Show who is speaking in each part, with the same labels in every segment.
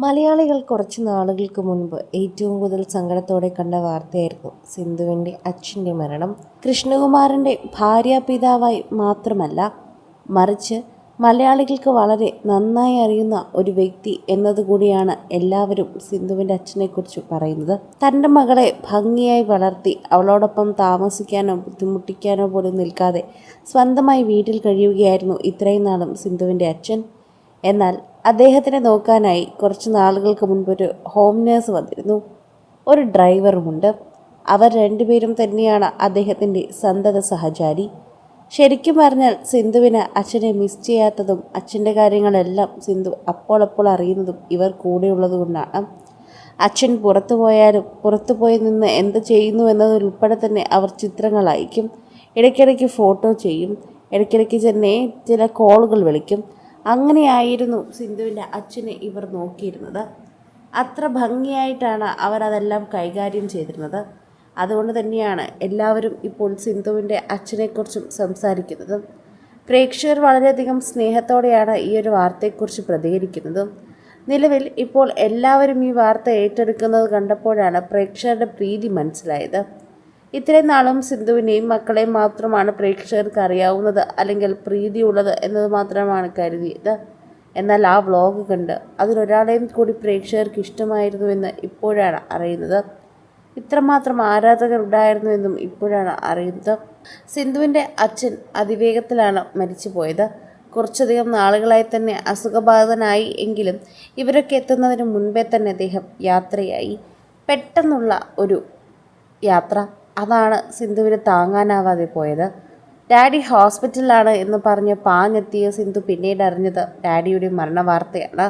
Speaker 1: മലയാളികൾ കുറച്ച് നാളുകൾക്ക് മുൻപ് ഏറ്റവും കൂടുതൽ സങ്കടത്തോടെ കണ്ട വാർത്തയായിരുന്നു സിന്ധുവിൻ്റെ അച്ഛൻ്റെ മരണം. കൃഷ്ണകുമാറിൻ്റെ ഭാര്യാപിതാവായി മാത്രമല്ല, മറിച്ച് മലയാളികൾക്ക് വളരെ നന്നായി അറിയുന്ന ഒരു വ്യക്തി എന്നതുകൂടിയാണ് എല്ലാവരും സിന്ധുവിൻ്റെ അച്ഛനെക്കുറിച്ച് പറയുന്നത്. തൻ്റെ മകളെ ഭംഗിയായി വളർത്തി അവളോടൊപ്പം താമസിക്കാനോ ബുദ്ധിമുട്ടിക്കാനോ പോലും നിൽക്കാതെ സ്വന്തമായി വീട്ടിൽ കഴിയുകയായിരുന്നു ഇത്രയും നാളും സിന്ധുവിൻ്റെ അച്ഛൻ. എന്നാൽ അദ്ദേഹത്തിനെ നോക്കാനായി കുറച്ച് നാളുകൾക്ക് മുൻപൊരു ഹോം നേഴ്സ് വന്നിരുന്നു. ഒരു ഡ്രൈവറുമുണ്ട്. അവർ രണ്ടുപേരും തന്നെയാണ് അദ്ദേഹത്തിൻ്റെ സന്തത സഹചാരി. ശരിക്കും പറഞ്ഞാൽ സിന്ധുവിന് അച്ഛനെ മിസ് ചെയ്യാത്തതും അച്ഛൻ്റെ കാര്യങ്ങളെല്ലാം സിന്ധു അപ്പോൾ അറിയുന്നതും ഇവർ കൂടെയുള്ളതുകൊണ്ടാണ്. അച്ഛൻ പുറത്തു പോയാലും പുറത്തുപോയി നിന്ന് എന്ത് ചെയ്യുന്നു എന്നതുൾപ്പെടെ തന്നെ അവർ ചിത്രങ്ങൾ അയക്കും. ഇടയ്ക്കിടയ്ക്ക് ഫോട്ടോ ചെയ്യും. ഇടയ്ക്കിടയ്ക്ക് തന്നെ ചില കോളുകൾ വിളിക്കും. അങ്ങനെയായിരുന്നു സിന്ധുവിൻ്റെ അച്ഛനെ ഇവർ നോക്കിയിരുന്നത്. അത്ര ഭംഗിയായിട്ടാണ് അവരതെല്ലാം കൈകാര്യം ചെയ്തിരുന്നത്. അതുകൊണ്ട് തന്നെയാണ് എല്ലാവരും ഇപ്പോൾ സിന്ധുവിൻ്റെ അച്ഛനെക്കുറിച്ചും സംസാരിക്കുന്നത്. പ്രേക്ഷകർ വളരെയധികം സ്നേഹത്തോടെയാണ് ഈ ഒരു വാർത്തയെക്കുറിച്ച് പ്രതികരിക്കുന്നത്. നിലവിൽ ഇപ്പോൾ എല്ലാവരും ഈ വാർത്ത ഏറ്റെടുക്കുന്നത് കണ്ടപ്പോഴാണ് പ്രേക്ഷകരുടെ പ്രീതി മനസ്സിലായത്. ഇത്രയും നാളും സിന്ധുവിനെയും മക്കളെയും മാത്രമാണ് പ്രേക്ഷകർക്ക് അറിയാവുന്നത്, അല്ലെങ്കിൽ പ്രീതിയുള്ളത് എന്നത് മാത്രമാണ് കരുതിയത്. എന്നാൽ ആ വ്ലോഗ് കണ്ട് അതിലൊരാളെയും കൂടി പ്രേക്ഷകർക്ക് ഇഷ്ടമായിരുന്നുവെന്ന് ഇപ്പോഴാണ് അറിയുന്നത്. ഇത്രമാത്രം ആരാധകർ ഉണ്ടായിരുന്നുവെന്നും ഇപ്പോഴാണ് അറിയുന്നത്. സിന്ധുവിൻ്റെ അച്ഛൻ അതിവേഗത്തിലാണ് മരിച്ചു പോയത്. കുറച്ചധികം നാളുകളായി തന്നെ അസുഖബാധിതനായി എങ്കിലും ഇവരൊക്കെ എത്തുന്നതിന് മുൻപേ തന്നെ അദ്ദേഹം യാത്രയായി. പെട്ടെന്നുള്ള ഒരു യാത്ര, അതാണ് സിന്ധുവിന് താങ്ങാനാവാതെ പോയത്. ഡാഡി ഹോസ്പിറ്റലിലാണ് എന്ന് പറഞ്ഞ് പാഞ്ഞെത്തിയ സിന്ധു പിന്നീട് അറിഞ്ഞത് ഡാഡിയുടെ മരണവാർത്തയാണ്.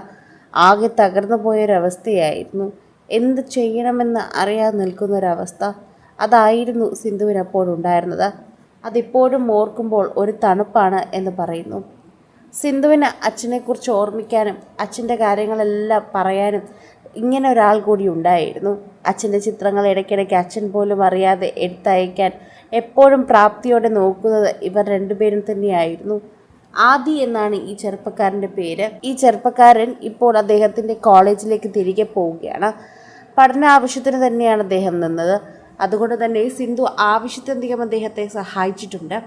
Speaker 1: ആകെ തകർന്നു പോയൊരവസ്ഥയായിരുന്നു. എന്ത് ചെയ്യണമെന്ന് അറിയാതെ നിൽക്കുന്നൊരവസ്ഥ, അതായിരുന്നു സിന്ധുവിനപ്പോഴുണ്ടായിരുന്നത്. അതിപ്പോഴും ഓർക്കുമ്പോൾ ഒരു തണുപ്പാണ് എന്ന് പറയുന്നു. സിന്ധുവിന് അച്ഛനെക്കുറിച്ച് ഓർമ്മിക്കാനും അച്ഛൻ്റെ കാര്യങ്ങളെല്ലാം പറയാനും ഇങ്ങനെ ഒരാൾ കൂടി ഉണ്ടായിരുന്നു. അച്ഛൻ്റെ ചിത്രങ്ങൾ ഇടയ്ക്കിടയ്ക്ക് അച്ഛൻ പോലും അറിയാതെ എടുത്തയക്കാൻ എപ്പോഴും പ്രാപ്തിയോടെ നോക്കുന്നത് ഇവർ രണ്ടുപേരും തന്നെയായിരുന്നു. ആദി എന്നാണ് ഈ ചെറുപ്പക്കാരൻ്റെ പേര്. ഈ ചെറുപ്പക്കാരൻ ഇപ്പോൾ അദ്ദേഹത്തിൻ്റെ കോളേജിലേക്ക് തിരികെ പോവുകയാണ്. പഠന ആവശ്യത്തിന് തന്നെയാണ് അദ്ദേഹം നിന്നത്. അതുകൊണ്ട് തന്നെ സിന്ധു ആവശ്യത്തിലധികം അദ്ദേഹത്തെ സഹായിച്ചിട്ടുണ്ട്.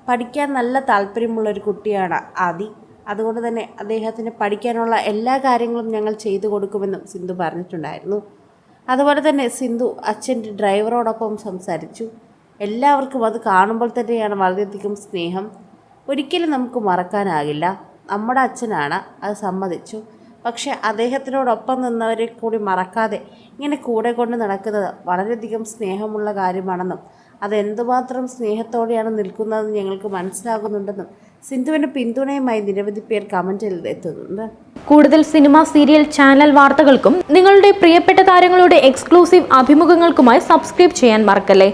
Speaker 1: പഠിക്കാൻ നല്ല താല്പര്യമുള്ളൊരു കുട്ടിയാണ് ആദി. അതുകൊണ്ട് തന്നെ അദ്ദേഹത്തിന് പഠിക്കാനുള്ള എല്ലാ കാര്യങ്ങളും ഞങ്ങൾ ചെയ്തു കൊടുക്കുമെന്നും സിന്ധു പറഞ്ഞിട്ടുണ്ടായിരുന്നു. അതുപോലെ തന്നെ സിന്ധു അച്ഛൻ്റെ ഡ്രൈവറോടൊപ്പം സംസാരിച്ചു. എല്ലാവർക്കും അത് കാണുമ്പോൾ തന്നെയാണ് വളരെയധികം സ്നേഹം. ഒരിക്കലും നമുക്ക് മറക്കാനാകില്ല. നമ്മുടെ അച്ഛനാണ്, അത് സമ്മതിച്ചു. പക്ഷേ അദ്ദേഹത്തിനോടൊപ്പം നിന്നവരെ കൂടി മറക്കാതെ ഇങ്ങനെ കൂടെ കൊണ്ട് നടക്കുന്നത് വളരെയധികം സ്നേഹമുള്ള കാര്യമാണെന്നും അതെന്തുമാത്രം സ്നേഹത്തോടെയാണ് നിൽക്കുന്നതെന്ന് ഞങ്ങൾക്ക് മനസ്സിലാകുന്നുണ്ടെന്നും സിന്ധുവിന് പിന്തുണയുമായി നിരവധി പേർ കമൻറ്റിൽ എത്തുന്നുണ്ട്.
Speaker 2: കൂടുതൽ സിനിമ, സീരിയൽ, ചാനൽ വാർത്തകൾക്കും നിങ്ങളുടെ പ്രിയപ്പെട്ട താരങ്ങളുടെ എക്സ്ക്ലൂസീവ് അഭിമുഖങ്ങൾക്കുമായി സബ്സ്ക്രൈബ് ചെയ്യാൻ മറക്കല്ലേ.